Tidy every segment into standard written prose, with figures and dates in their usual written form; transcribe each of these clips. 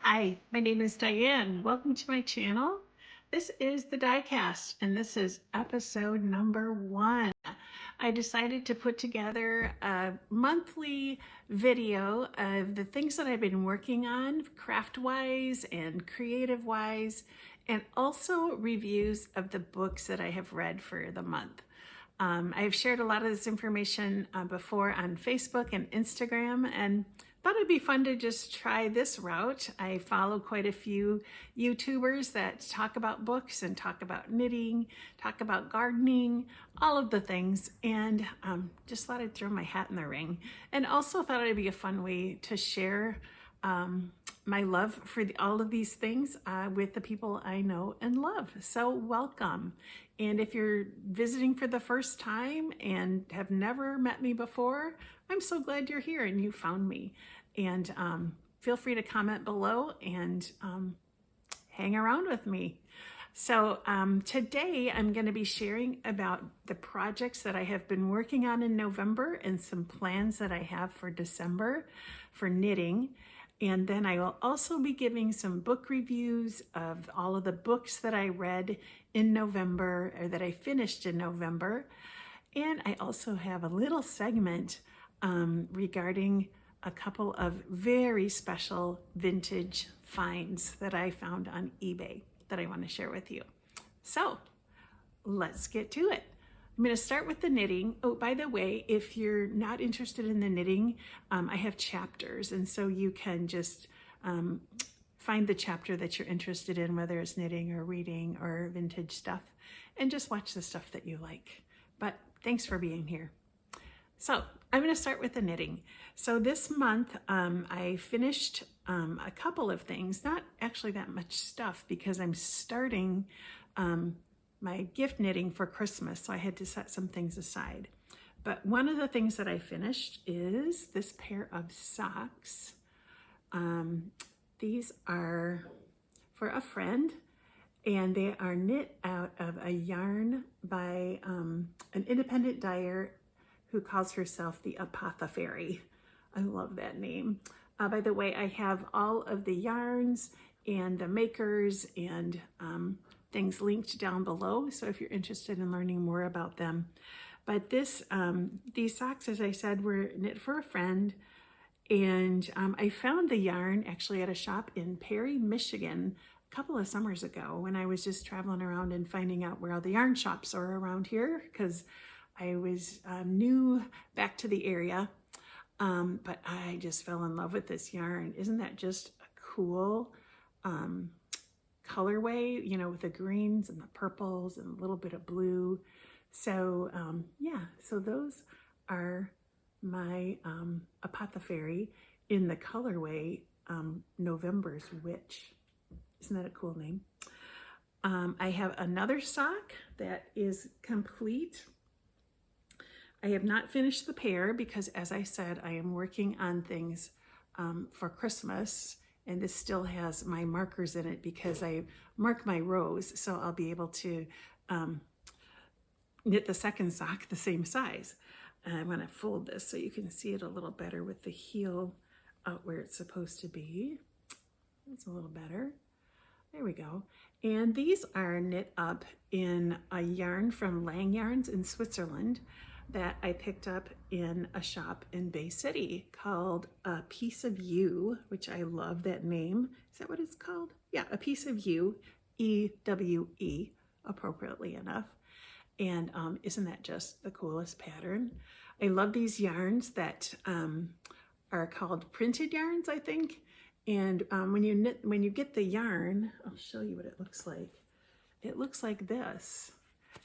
Hi, my name is Diane. Welcome to my channel. This is the DiCast, and this is episode number 1. I decided to put together a monthly video of the things that I've been working on, craft-wise and creative-wise, and also reviews of the books that I have read for the month. I've shared a lot of this information before on Facebook and Instagram, and thought it'd be fun to just try this route. I follow quite a few YouTubers that talk about books and talk about knitting, talk about gardening, all of the things, and just thought I'd throw my hat in the ring. And also thought it'd be a fun way to share my love for all of these things with the people I know and love. So welcome. And if you're visiting for the first time and have never met me before, I'm so glad you're here and you found me. And feel free to comment below and hang around with me. So today I'm going to be sharing about the projects that I have been working on in November and some plans that I have for December for knitting. And then I will also be giving some book reviews of all of the books that I read in November or that I finished in November. And I also have a little segment regarding a couple of very special vintage finds that I found on eBay that I want to share with you. So let's get to it. I'm going to start with the knitting. Oh, by the way, if you're not interested in the knitting, I have chapters, and so you can just find the chapter that you're interested in, whether it's knitting or reading or vintage stuff, and just watch the stuff that you like. But thanks for being here. So I'm going to start with the knitting. So this month I finished a couple of things, not actually that much stuff because I'm starting my gift knitting for Christmas, so I had to set some things aside. But one of the things that I finished is this pair of socks. These are for a friend, and they are knit out of a yarn by an independent dyer who calls herself the Apothecary. I love that name. By the way, I have all of the yarns and the makers and things linked down below, so if you're interested in learning more about them. But these socks, as I said, were knit for a friend, and I found the yarn actually at a shop in Perry, Michigan a couple of summers ago when I was just traveling around and finding out where all the yarn shops are around here, because I was new back to the area, but I just fell in love with this yarn. Isn't that just a cool colorway, you know, with the greens and the purples and a little bit of blue. So yeah, so those are my Apothecary in the colorway November's Witch. Isn't that a cool name? I have another sock that is complete. I have not finished the pair because, as I said, I am working on things for Christmas, and this still has my markers in it because I mark my rows, so I'll be able to knit the second sock the same size. And I'm going to fold this so you can see it a little better with the heel out where it's supposed to be. That's a little better. There we go. And these are knit up in a yarn from Lang Yarns in Switzerland that I picked up in a shop in Bay City called A Piece of You, which I love that name. Is that what it's called? Yeah, A Piece of You, E-W-E, appropriately enough. And isn't that just the coolest pattern? I love these yarns that are called printed yarns, I think. And when you get the yarn, I'll show you what it looks like. It looks like this.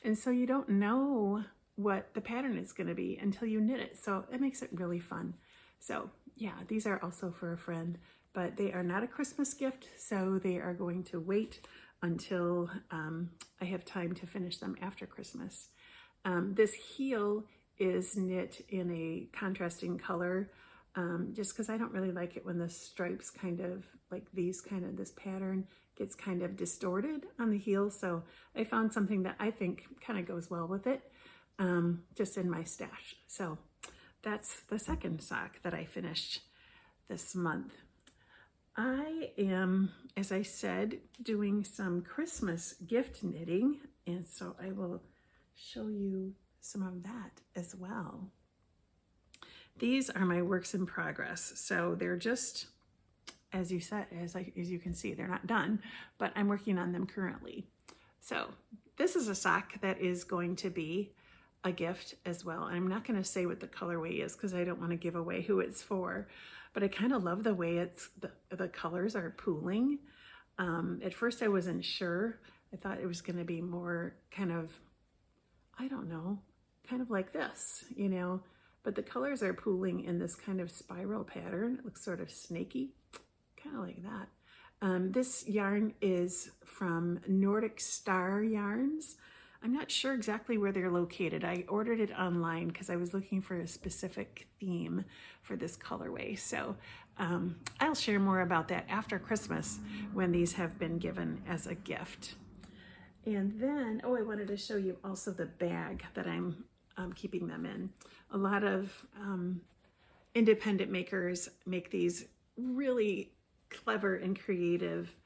And so you don't know what the pattern is going to be until you knit it. So it makes it really fun. So yeah, these are also for a friend, but they are not a Christmas gift. So they are going to wait until I have time to finish them after Christmas. This heel is knit in a contrasting color just because I don't really like it when the stripes kind of like this pattern gets kind of distorted on the heel. So I found something that I think kind of goes well with it. Just in my stash. So that's the second sock that I finished this month. I am, as I said, doing some Christmas gift knitting, and so I will show you some of that as well. These are my works in progress, so they're just, as you can see, they're not done, but I'm working on them currently. So this is a sock that is going to be a gift as well. I'm not going to say what the colorway is because I don't want to give away who it's for, but I kind of love the way the colors are pooling. At first I wasn't sure. I thought it was going to be more kind of, I don't know, kind of like this, you know, but the colors are pooling in this kind of spiral pattern. It looks sort of snaky, kind of like that. This yarn is from Nordic Star Yarns. I'm not sure exactly where they're located. I ordered it online because I was looking for a specific theme for this colorway. So I'll share more about that after Christmas when these have been given as a gift. And then, I wanted to show you also the bag that I'm keeping them in. A lot of independent makers make these really clever and creative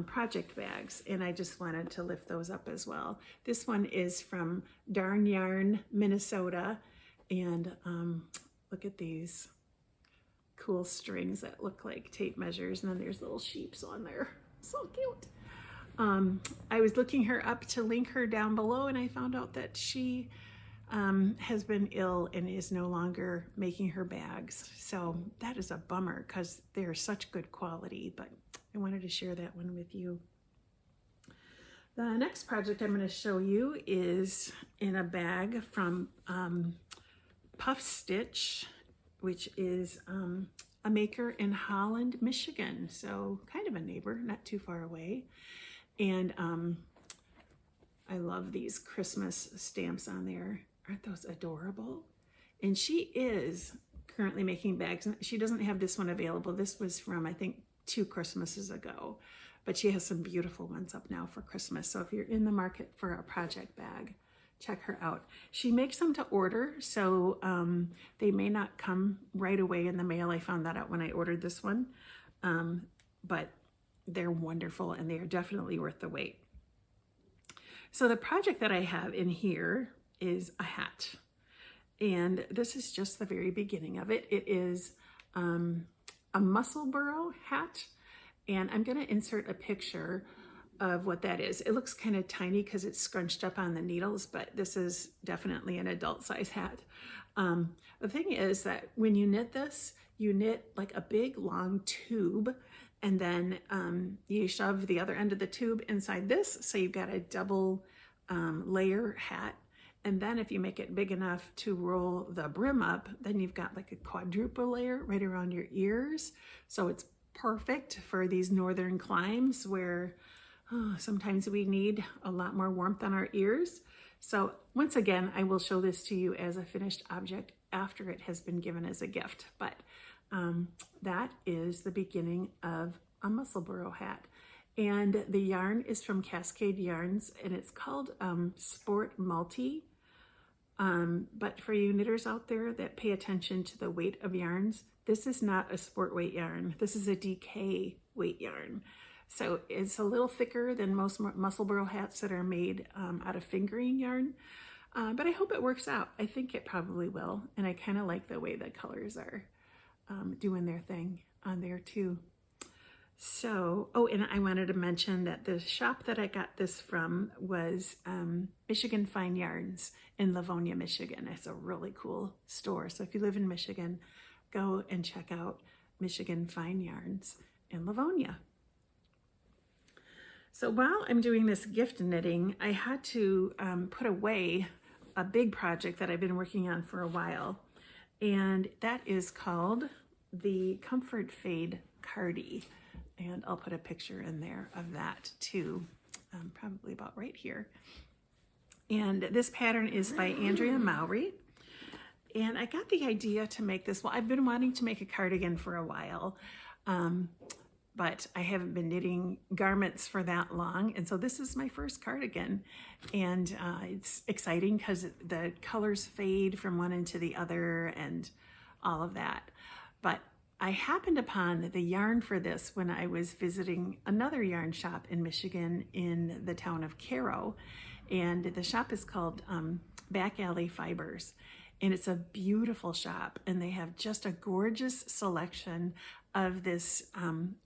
project bags, and I just wanted to lift those up as well. This one is from Darn Yarn, Minnesota, and look at these cool strings that look like tape measures, and then there's little sheeps on there. So cute. I was looking her up to link her down below, and I found out that she has been ill and is no longer making her bags. So that is a bummer because they're such good quality, but I wanted to share that one with you. The next project I'm going to show you is in a bag from Puff Stitch, which is a maker in Holland, Michigan. So kind of a neighbor, not too far away. And I love these Christmas stamps on there. Aren't those adorable? And she is currently making bags. She doesn't have this one available. This was from, I think, 2 Christmases ago, but she has some beautiful ones up now for Christmas. So if you're in the market for a project bag, check her out. She makes them to order, so they may not come right away in the mail. I found that out when I ordered this one, but they're wonderful and they are definitely worth the wait. So the project that I have in here is a hat, and this is just the very beginning of it. It is a Musselburgh hat, and I'm going to insert a picture of what that is. It looks kind of tiny because it's scrunched up on the needles, but this is definitely an adult size hat. The thing is that when you knit this, you knit like a big long tube, and then you shove the other end of the tube inside this, so you've got a double layer hat. And then if you make it big enough to roll the brim up, then you've got like a quadruple layer right around your ears. So it's perfect for these northern climes where sometimes we need a lot more warmth on our ears. So once again, I will show this to you as a finished object after it has been given as a gift. But that is the beginning of a Musselburgh hat. And the yarn is from Cascade Yarns, and it's called Sport Multi. But for you knitters out there that pay attention to the weight of yarns, this is not a sport weight yarn. This is a DK weight yarn. So it's a little thicker than most Musselburgh hats that are made out of fingering yarn. But I hope it works out. I think it probably will. And I kind of like the way the colors are doing their thing on there too. So, and I wanted to mention that the shop that I got this from was Michigan Fine Yarns in Livonia, Michigan. It's a really cool store. So if you live in Michigan, go and check out Michigan Fine Yarns in Livonia. So while I'm doing this gift knitting, I had to put away a big project that I've been working on for a while. And that is called the Comfort Fade Cardi. And I'll put a picture in there of that too, probably about right here. And this pattern is by Andrea Mowry. And I got the idea to make this, well, I've been wanting to make a cardigan for a while, but I haven't been knitting garments for that long. And so this is my first cardigan. And it's exciting because the colors fade from one into the other and all of that. But I happened upon the yarn for this when I was visiting another yarn shop in Michigan in the town of Caro. And the shop is called Back Alley Fibers. And it's a beautiful shop. And they have just a gorgeous selection of this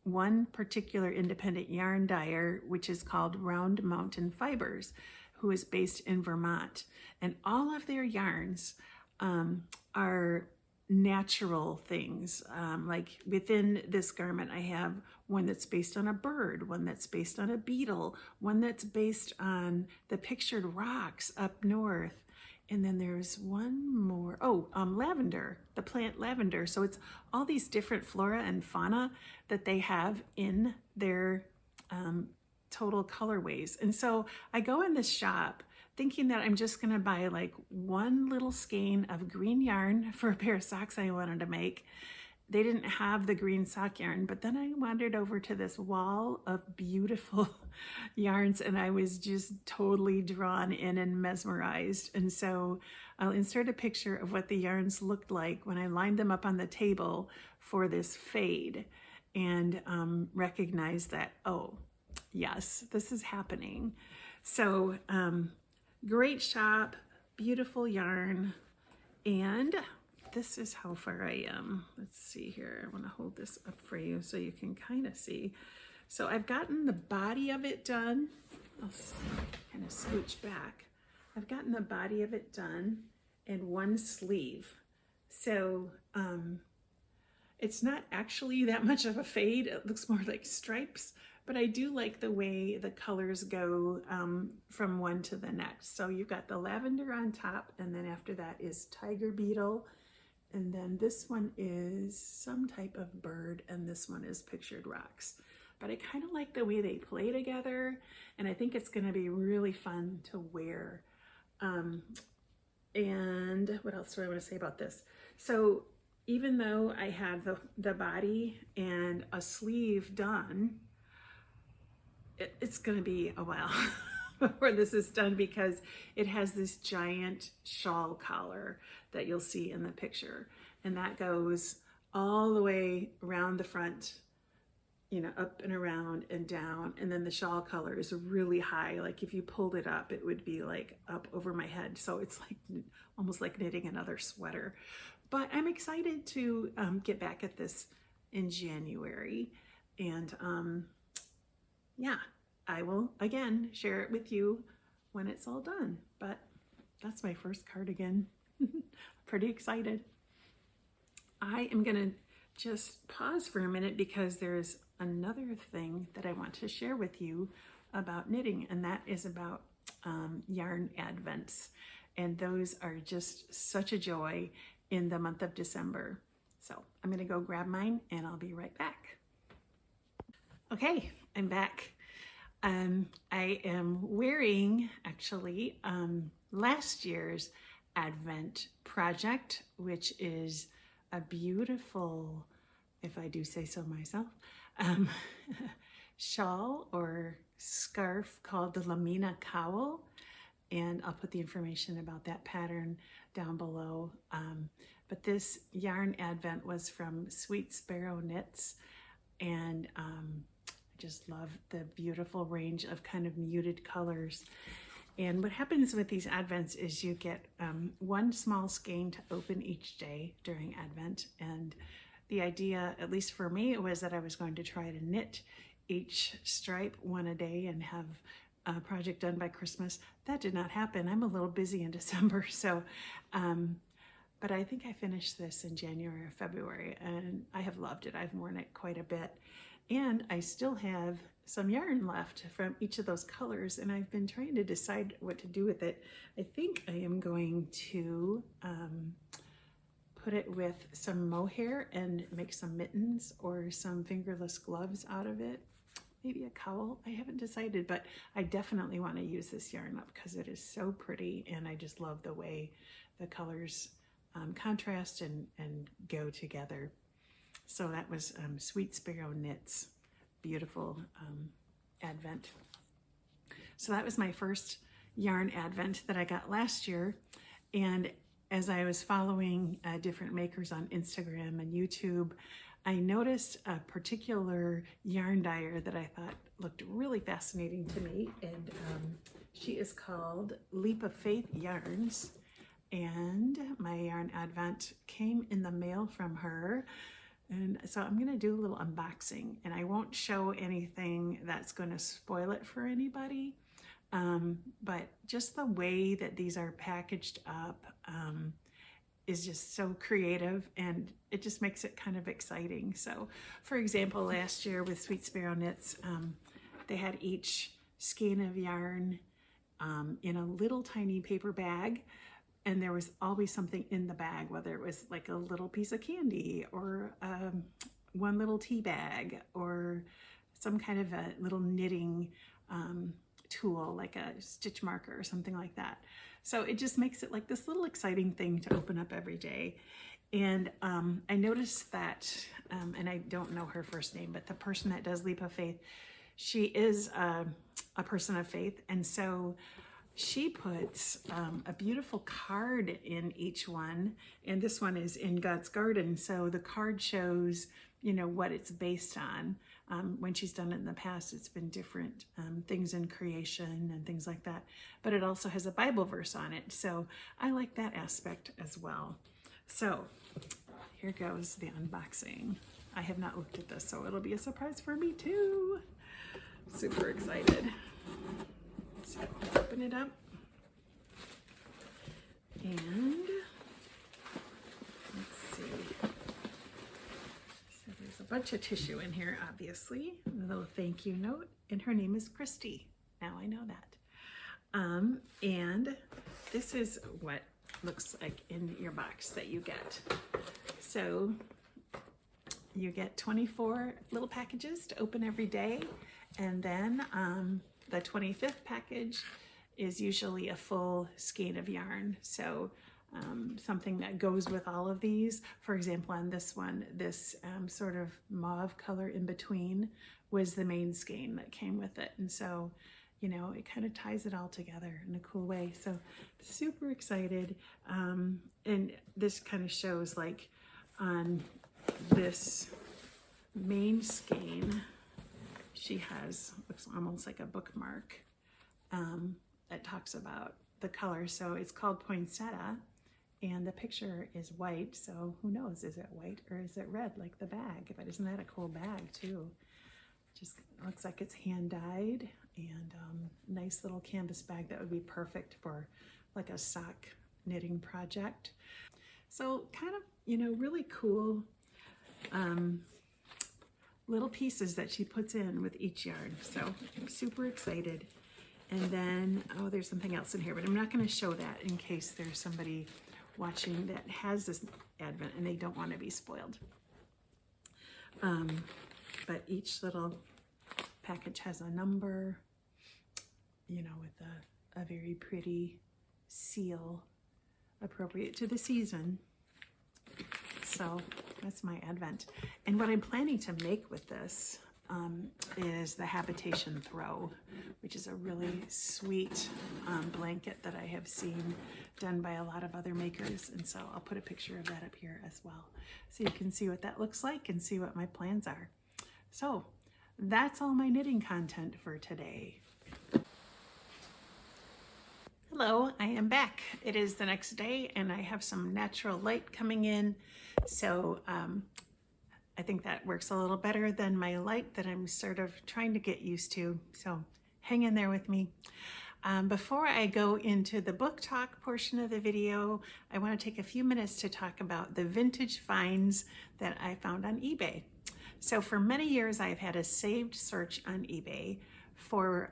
one particular independent yarn dyer, which is called Round Mountain Fibers, who is based in Vermont. And all of their yarns are natural things. Like within this garment, I have one that's based on a bird, one that's based on a beetle, one that's based on the pictured rocks up north. And then there's one more, lavender, the plant lavender. So it's all these different flora and fauna that they have in their total colorways. And so I go in this shop thinking that I'm just gonna buy like one little skein of green yarn for a pair of socks I wanted to make. They didn't have the green sock yarn, but then I wandered over to this wall of beautiful yarns and I was just totally drawn in and mesmerized. And so I'll insert a picture of what the yarns looked like when I lined them up on the table for this fade and recognized that, oh, yes, this is happening. So great shop, beautiful yarn, and this is how far I am. Let's see here. I want to hold this up for you so you can kind of see. So I've gotten the body of it done. I'll kind of scooch back. I've gotten the body of it done and one sleeve. So it's not actually that much of a fade. It looks more like stripes, but I do like the way the colors go from one to the next. So you've got the lavender on top, and then after that is tiger beetle. And then this one is some type of bird, and this one is pictured rocks. But I kind of like the way they play together, and I think it's gonna be really fun to wear. And what else do I wanna say about this? So even though I have the body and a sleeve done, it's gonna be a while before this is done because it has this giant shawl collar that you'll see in the picture. And that goes all the way around the front, you know, up and around and down. And then the shawl collar is really high. Like if you pulled it up, it would be like up over my head. So it's like almost like knitting another sweater. But I'm excited to get back at this in January. And yeah, I will again share it with you when it's all done. But that's my first cardigan. Pretty excited. I am gonna just pause for a minute because there's another thing that I want to share with you about knitting, and that is about yarn advents. And those are just such a joy in the month of December. So I'm gonna go grab mine and I'll be right back. Okay, I'm back. I am wearing actually last year's Advent project, which is a beautiful, if I do say so myself, shawl or scarf called the Lamina cowl. And I'll put the information about that pattern down below. But this yarn advent was from Sweet Sparrow Knits, and I just love the beautiful range of kind of muted colors. And what happens with these advents is you get one small skein to open each day during Advent. And the idea, at least for me, it was that I was going to try to knit each stripe one a day and have a project done by Christmas. That did not happen. I'm a little busy in December, so but I think I finished this in January or February, and I have loved it. I've worn it quite a bit, and I still have some yarn left from each of those colors, and I've been trying to decide what to do with it. I think I am going to put it with some mohair and make some mittens or some fingerless gloves out of it. Maybe a cowl, I haven't decided, but I definitely want to use this yarn up because it is so pretty, and I just love the way the colors contrast and go together. So that was Sweet Sparrow Knits, beautiful advent. So that was my first yarn advent that I got last year, and as I was following different makers on Instagram and YouTube, I noticed a particular yarn dyer that I thought looked really fascinating to me, and she is called Leap of Faith Yarns, and my yarn advent came in the mail from her, and so I'm going to do a little unboxing, and I won't show anything that's going to spoil it for anybody, but just the way that these are packaged up is just so creative, and it just makes it kind of exciting. So for example, last year with Sweet Sparrow Knits, they had each skein of yarn in a little tiny paper bag, and there was always something in the bag, whether it was like a little piece of candy or one little tea bag or some kind of a little knitting tool like a stitch marker or something like that. So it just makes it like this little exciting thing to open up every day. And I noticed that, and I don't know her first name, but the person that does Leap of Faith, she is a person of faith. And so she puts a beautiful card in each one. And this one is in God's Garden. So the card shows, you know, what it's based on. When she's done it in the past, it's been different things in creation and things like that. But it also has a Bible verse on it. So I like that aspect as well. So here goes the unboxing. I have not looked at this, so it'll be a surprise for me too. Super excited. So open it up. And let's see. So there's a bunch of tissue in here, obviously. A little thank you note. And her name is Christy. Now I know that. And this is what looks like in your box that you get. So you get 24 little packages to open every day, and then the 25th package is usually a full skein of yarn. So something that goes with all of these. For example, on this one, this sort of mauve color in between was the main skein that came with it. And so, you know, it kind of ties it all together in a cool way. So super excited. And this kind of shows, like, on this main skein, she has, looks almost like a bookmark that talks about the color. So it's called poinsettia, and the picture is white. So who knows, is it white or is it red like the bag? But isn't that a cool bag too? Just looks like it's hand dyed, and nice little canvas bag that would be perfect for like a sock knitting project. So kind of, you know, really cool little pieces that she puts in with each yarn. So I'm super excited. And then, oh, there's something else in here, but I'm not going to show that in case there's somebody watching that has this advent and they don't want to be spoiled. But each little package has a number, you know, with a very pretty seal appropriate to the season. So that's my advent. And what I'm planning to make with this is the Habitation Throw, which is a really sweet blanket that I have seen done by a lot of other makers. And so I'll put a picture of that up here as well, so you can see what that looks like and see what my plans are. So that's all my knitting content for today. Hello, I am back. It is the next day and I have some natural light coming in. So I think that works a little better than my light that I'm sort of trying to get used to. So hang in there with me. Before I go into the book talk portion of the video, I want to take a few minutes to talk about the vintage finds that I found on eBay. So for many years, I've had a saved search on eBay for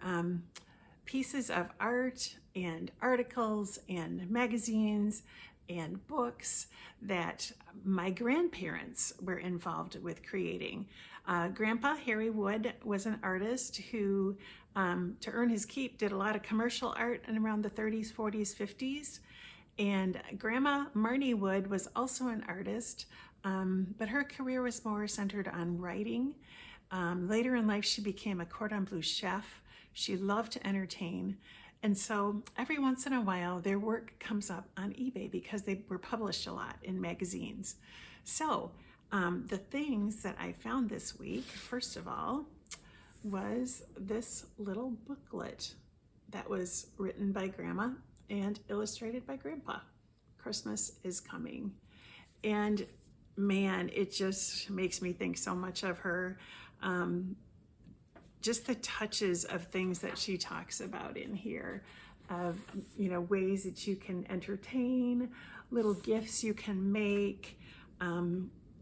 pieces of art and articles and magazines and books that my grandparents were involved with creating. Grandpa Harry Wood was an artist who, to earn his keep, did a lot of commercial art in around the 30s, 40s, 50s. And Grandma Marnie Wood was also an artist, but her career was more centered on writing. Later in life, she became a cordon bleu chef. She loved to entertain. And so every once in a while, their work comes up on eBay because they were published a lot in magazines. So The things that I found this week, first of all, was this little booklet that was written by Grandma and illustrated by Grandpa. Christmas is coming. And man, it just makes me think so much of her. Just the touches of things that she talks about in here, of, you know, ways that you can entertain, little gifts you can make,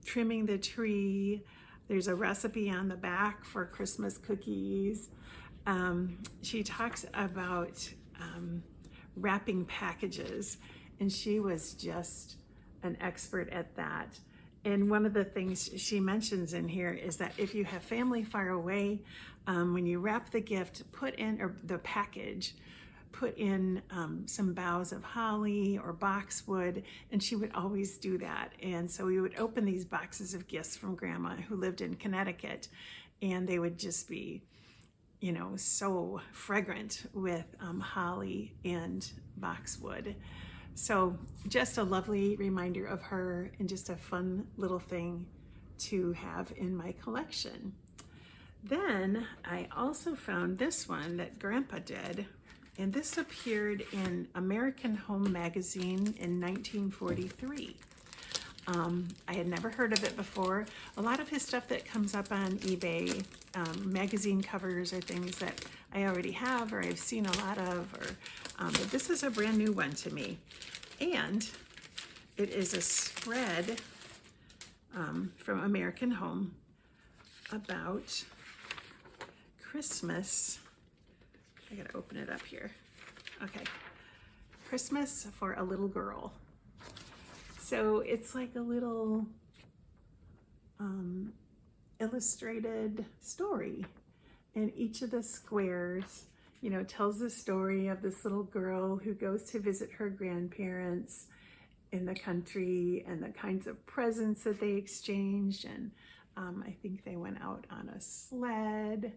trimming the tree. There's a recipe on the back for Christmas cookies. She talks about wrapping packages, and she was just an expert at that. And one of the things she mentions in here is that if you have family far away, when you wrap the gift, put in, or the package, put in some boughs of holly or boxwood, and she would always do that. And so we would open these boxes of gifts from Grandma, who lived in Connecticut, and they would just be, you know, so fragrant with holly and boxwood. So just a lovely reminder of her, and just a fun little thing to have in my collection. Then I also found this one that Grandpa did, and this appeared in American Home magazine in 1943. I had never heard of it before. A lot of his stuff that comes up on eBay, magazine covers, are things that I already have or I've seen a lot of, but this is a brand new one to me. And it is a spread from American Home about Christmas. I gotta open it up here. Okay, Christmas for a little girl. So it's like a little illustrated story, and each of the squares, you know, tells the story of this little girl who goes to visit her grandparents in the country, and the kinds of presents that they exchanged. And I think they went out on a sled.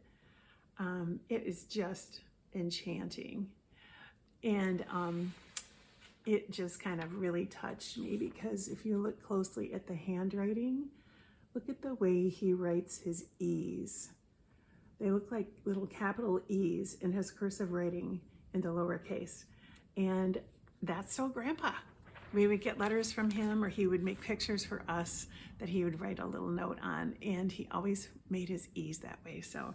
It is just enchanting. And it just kind of really touched me, because if you look closely at the handwriting, look at the way he writes his E's. They look like little capital E's in his cursive writing in the lowercase. And that's so Grandpa. We would get letters from him, or he would make pictures for us that he would write a little note on, and he always made his E's that way. So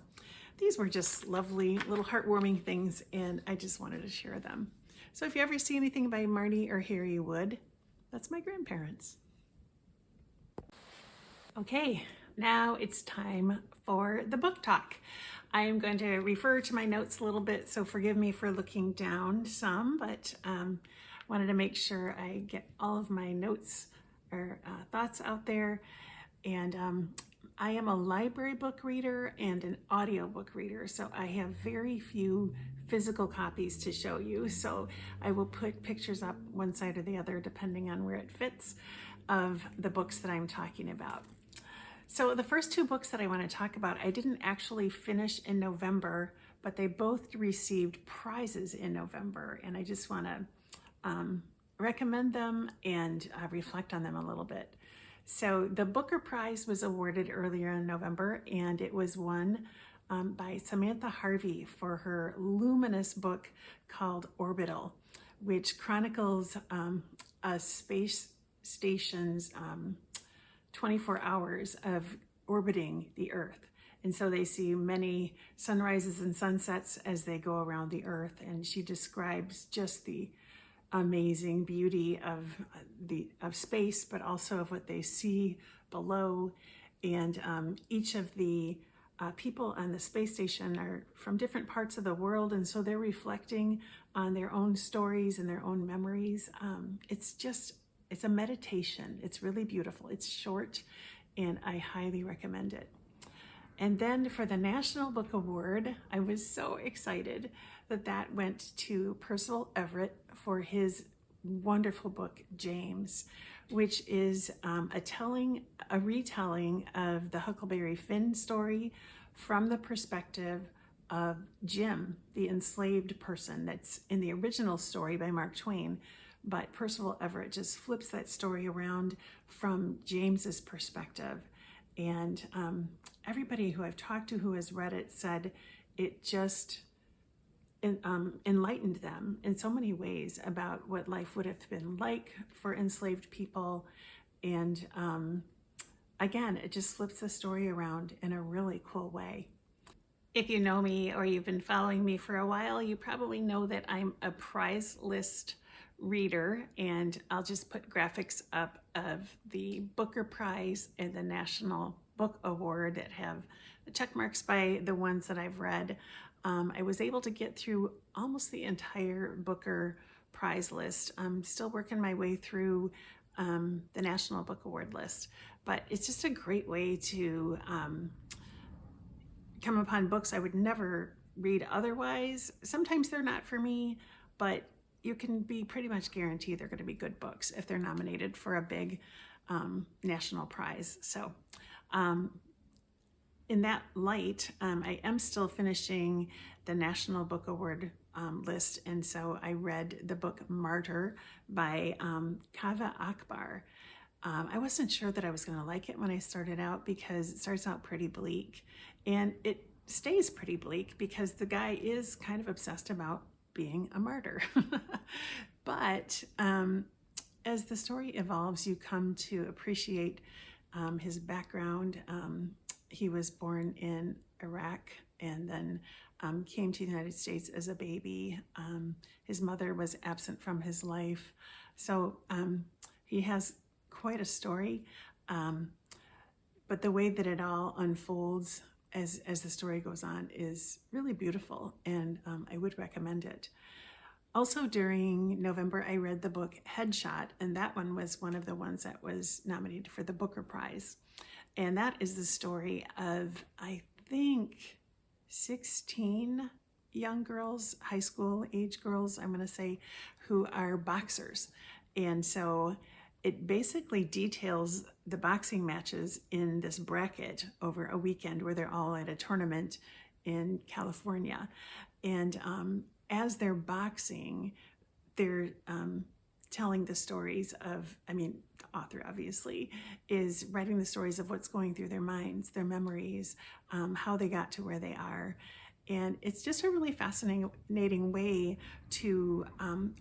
these were just lovely little heartwarming things, and I just wanted to share them. So if you ever see anything by Marty or Harry Wood, that's my grandparents. Okay, now it's time for the book talk. I am going to refer to my notes a little bit, so forgive me for looking down some, but wanted to make sure I get all of my notes or thoughts out there. And I am a library book reader and an audiobook reader, so I have very few physical copies to show you. So I will put pictures up one side or the other, depending on where it fits, of the books that I'm talking about. So the first two books that I want to talk about, I didn't actually finish in November, but they both received prizes in November, and I just want to recommend them and reflect on them a little bit. So the Booker Prize was awarded earlier in November, and it was won by Samantha Harvey for her luminous book called Orbital, which chronicles a space station's 24 hours of orbiting the Earth. And so they see many sunrises and sunsets as they go around the Earth, and she describes just the amazing beauty of space, but also of what they see below. And each of the people on the space station are from different parts of the world, and so they're reflecting on their own stories and their own memories. It's a meditation. It's really beautiful. It's short, and I highly recommend it. And then for the National Book Award, I was so excited that went to Percival Everett for his wonderful book, James, which is a retelling of the Huckleberry Finn story from the perspective of Jim, the enslaved person that's in the original story by Mark Twain, but Percival Everett just flips that story around from James's perspective. And everybody who I've talked to who has read it said it just enlightened them in so many ways about what life would have been like for enslaved people. And again, it just flips the story around in a really cool way. If you know me or you've been following me for a while, you probably know that I'm a prize list reader, and I'll just put graphics up of the Booker Prize and the National Book Award that have the check marks by the ones that I've read. I was able to get through almost the entire Booker Prize list. I'm still working my way through the National Book Award list, but it's just a great way to come upon books I would never read otherwise. Sometimes they're not for me, but you can be pretty much guaranteed they're going to be good books if they're nominated for a big national prize. So in that light, I am still finishing the National Book Award list, and so I read the book Martyr by Kaveh Akbar. I wasn't sure that I was going to like it when I started out because it starts out pretty bleak, and it stays pretty bleak because the guy is kind of obsessed about being a martyr. But as the story evolves, you come to appreciate his background. He was born in Iraq and then came to the United States as a baby. His mother was absent from his life. So he has quite a story. But the way that it all unfolds as the story goes on is really beautiful, and I would recommend it. Also during November, I read the book Headshot, and that one was one of the ones that was nominated for the Booker Prize. And that is the story of, I think, 16 young girls, high school age girls, I'm going to say, who are boxers. And so it basically details the boxing matches in this bracket over a weekend where they're all at a tournament in California. And as they're boxing, they're telling the stories of, the author obviously is writing the stories of what's going through their minds, their memories, how they got to where they are. And it's just a really fascinating way to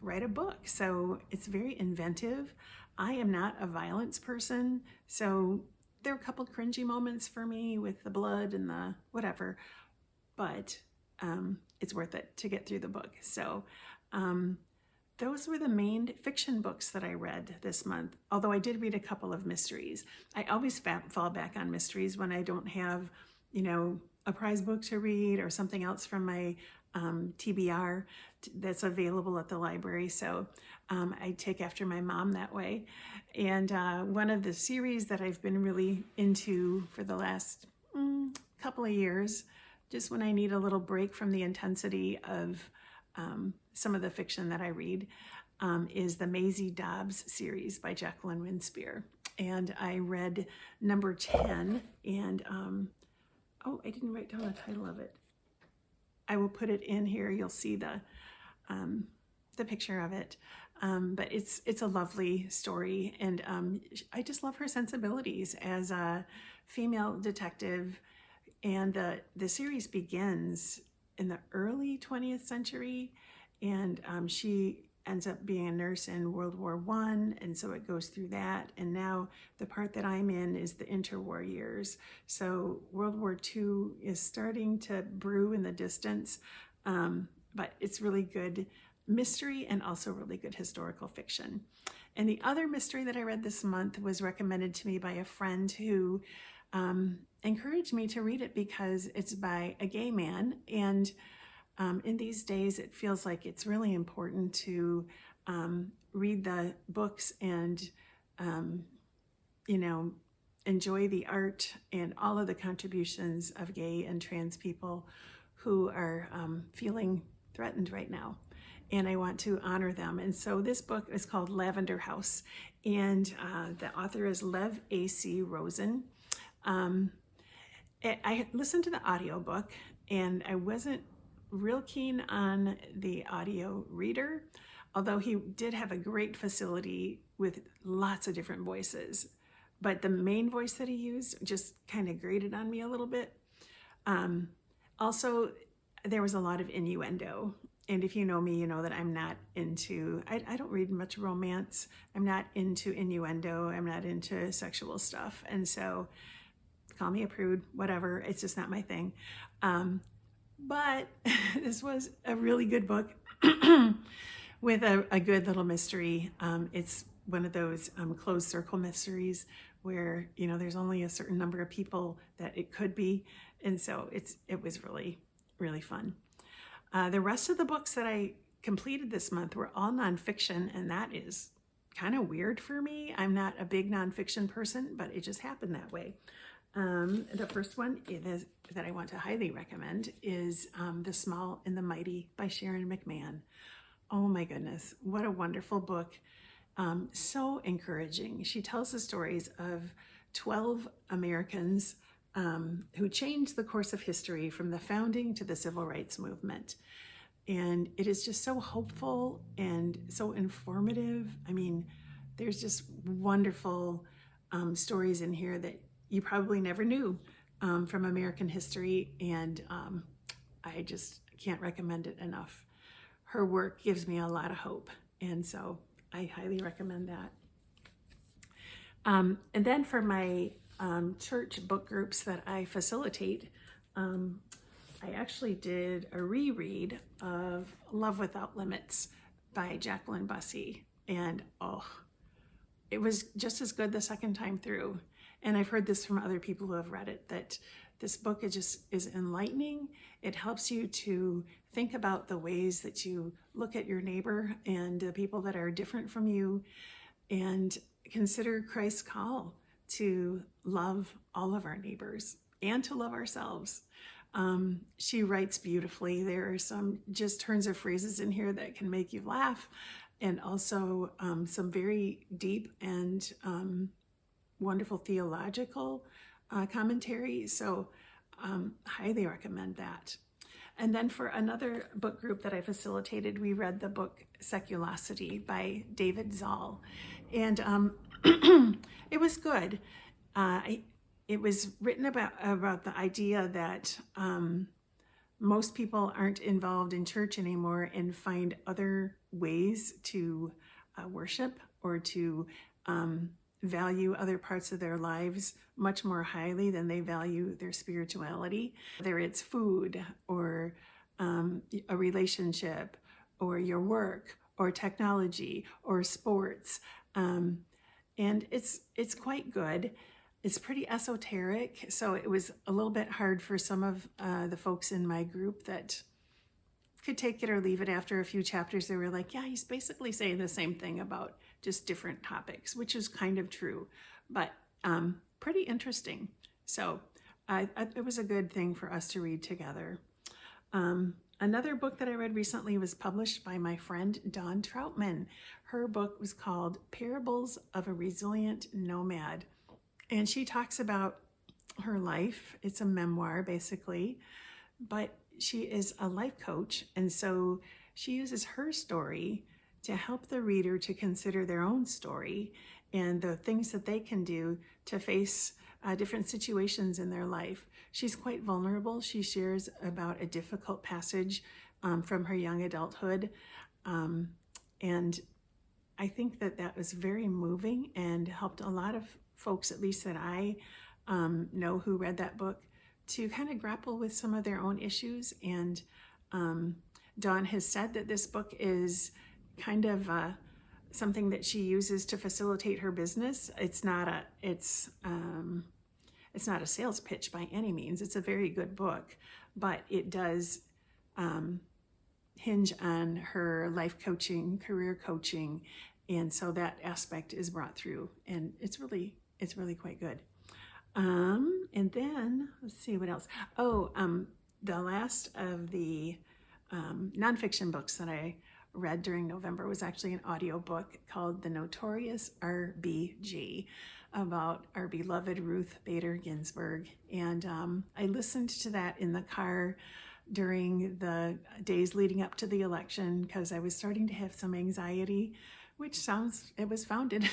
write a book. So it's very inventive. I am not a violence person, so there are a couple cringy moments for me with the blood and the whatever, but it's worth it to get through the book. So those were the main fiction books that I read this month, although I did read a couple of mysteries. I always fall back on mysteries when I don't have, a prize book to read or something else from my TBR that's available at the library. So I take after my mom that way. And one of the series that I've been really into for the last couple of years, just when I need a little break from the intensity of some of the fiction that I read, is the Maisie Dobbs series by Jacqueline Winspear. And I read number 10, and I didn't write down the title of it. I will put it in here. You'll see the picture of it. But it's a lovely story, and I just love her sensibilities as a female detective. And the series begins in the early 20th century, and she ends up being a nurse in World War I, and so it goes through that. And now the part that I'm in is the interwar years. So World War II is starting to brew in the distance, but it's really good mystery and also really good historical fiction. And the other mystery that I read this month was recommended to me by a friend who encouraged me to read it because it's by a gay man. And in these days, it feels like it's really important to read the books and, enjoy the art and all of the contributions of gay and trans people who are feeling threatened right now. And I want to honor them. And so this book is called Lavender House, and the author is Lev A.C. Rosen. I listened to the audiobook, and I wasn't real keen on the audio reader. although he did have a great facility with lots of different voices. But the main voice that he used just kind of grated on me a little bit. Also, there was a lot of innuendo. And if you know me, you know that I'm not into, I don't read much romance. I'm not into innuendo. I'm not into sexual stuff. And so call me a prude, whatever. It's just not my thing. But this was a really good book with a good little mystery. It's one of those closed circle mysteries where, you know, there's only a certain number of people that it could be. And so it was really, really fun. The rest of the books that I completed this month were all nonfiction, and that is kind of weird for me. I'm not a big nonfiction person, but it just happened that way. The first one that I want to highly recommend is The Small and the Mighty by Sharon McMahon. Oh my goodness, what a wonderful book. So encouraging. She tells the stories of 12 Americans who changed the course of history from the founding to the civil rights movement. And it is just so hopeful and so informative. I mean, there's just wonderful stories in here that you probably never knew from American history. And I just can't recommend it enough. Her work gives me a lot of hope. And so I highly recommend that. And then for my church book groups that I facilitate, I actually did a reread of Love Without Limits by Jacqueline Bussey. And it was just as good the second time through. And I've heard this from other people who have read it, that this book is enlightening. It helps you to think about the ways that you look at your neighbor and the people that are different from you, and consider Christ's call to love all of our neighbors and to love ourselves. She writes beautifully. There are some just turns of phrases in here that can make you laugh, and also some very deep and wonderful theological commentary. So highly recommend that. And then for another book group that I facilitated, we read the book Seculosity by David Zoll. And it was good. It was written about the idea that most people aren't involved in church anymore and find other ways to worship or to value other parts of their lives much more highly than they value their spirituality, whether it's food or a relationship or your work or technology or sports. And it's quite good. It's pretty esoteric, so it was a little bit hard for some of the folks in my group that could take it or leave it. After a few chapters, they were like, yeah, he's basically saying the same thing about just different topics, which is kind of true, but pretty interesting. So it was a good thing for us to read together. Another book that I read recently was published by my friend Dawn Troutman. Her book was called Parables of a Resilient Nomad. And she talks about her life. It's a memoir, basically, but she is a life coach. And so she uses her story to help the reader to consider their own story and the things that they can do to face different situations in their life. She's quite vulnerable. She shares about a difficult passage from her young adulthood. And I think that was very moving and helped a lot of folks, at least that I know who read that book, to kind of grapple with some of their own issues. And Dawn has said that this book is kind of something that she uses to facilitate her business. It's not a sales pitch by any means. It's a very good book, but it does hinge on her life coaching, career coaching, and so that aspect is brought through, and it's really quite good. And then let's see what else. The last of the nonfiction books that I read during November was actually an audiobook called The Notorious RBG about our beloved Ruth Bader Ginsburg. And I listened to that in the car during the days leading up to the election because I was starting to have some anxiety, which sounds, it was founded.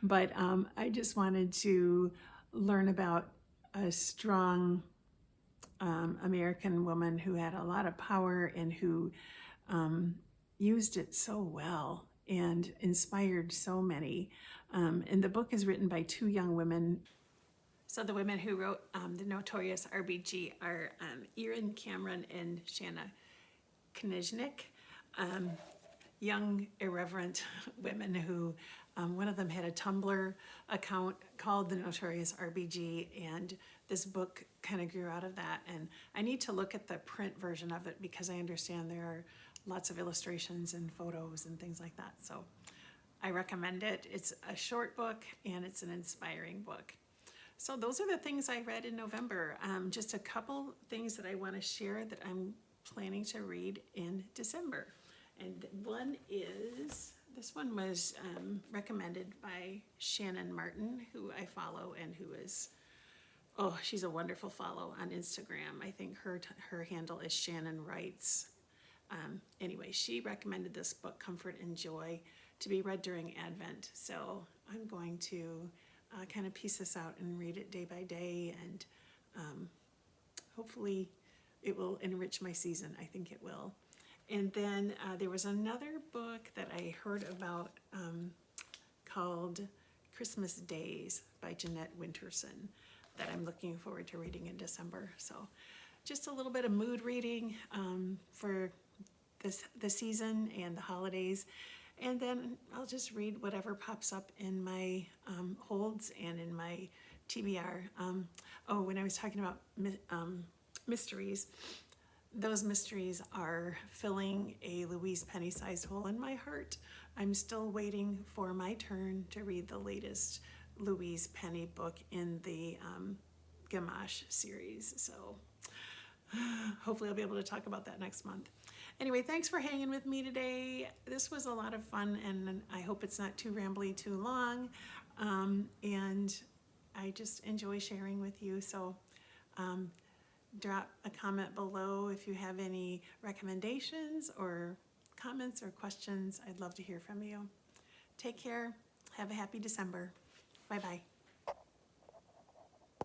But I just wanted to learn about a strong American woman who had a lot of power and who used it so well and inspired so many. And the book is written by two young women. So the women who wrote the Notorious RBG are Erin Cameron and Shanna Kniznik. Young, irreverent women who, one of them had a Tumblr account called the Notorious RBG, and this book kind of grew out of that. And I need to look at the print version of it because I understand there are lots of illustrations and photos and things like that. So I recommend it. It's a short book and it's an inspiring book. So those are the things I read in November. Just a couple things that I want to share that I'm planning to read in December. And one is, this one was recommended by Shannon Martin, who I follow and who is, oh, she's a wonderful follow on Instagram. I think her handle is Shannon Writes. Anyway, she recommended this book, Comfort and Joy, to be read during Advent. So I'm going to kind of piece this out and read it day by day, and hopefully it will enrich my season. I think it will. And then there was another book that I heard about called Christmas Days by Jeanette Winterson that I'm looking forward to reading in December. So just a little bit of mood reading for the season and the holidays. And then I'll just read whatever pops up in my holds and in my TBR. Oh, when I was talking about mysteries, those mysteries are filling a Louise Penny-sized hole in my heart. I'm still waiting for my turn to read the latest Louise Penny book in the Gamache series. So hopefully I'll be able to talk about that next month. Anyway, thanks for hanging with me today. This was a lot of fun, and I hope it's not too rambly, too long. And I just enjoy sharing with you. So drop a comment below if you have any recommendations or comments or questions. I'd love to hear from you. Take care. Have a happy December. Bye-bye.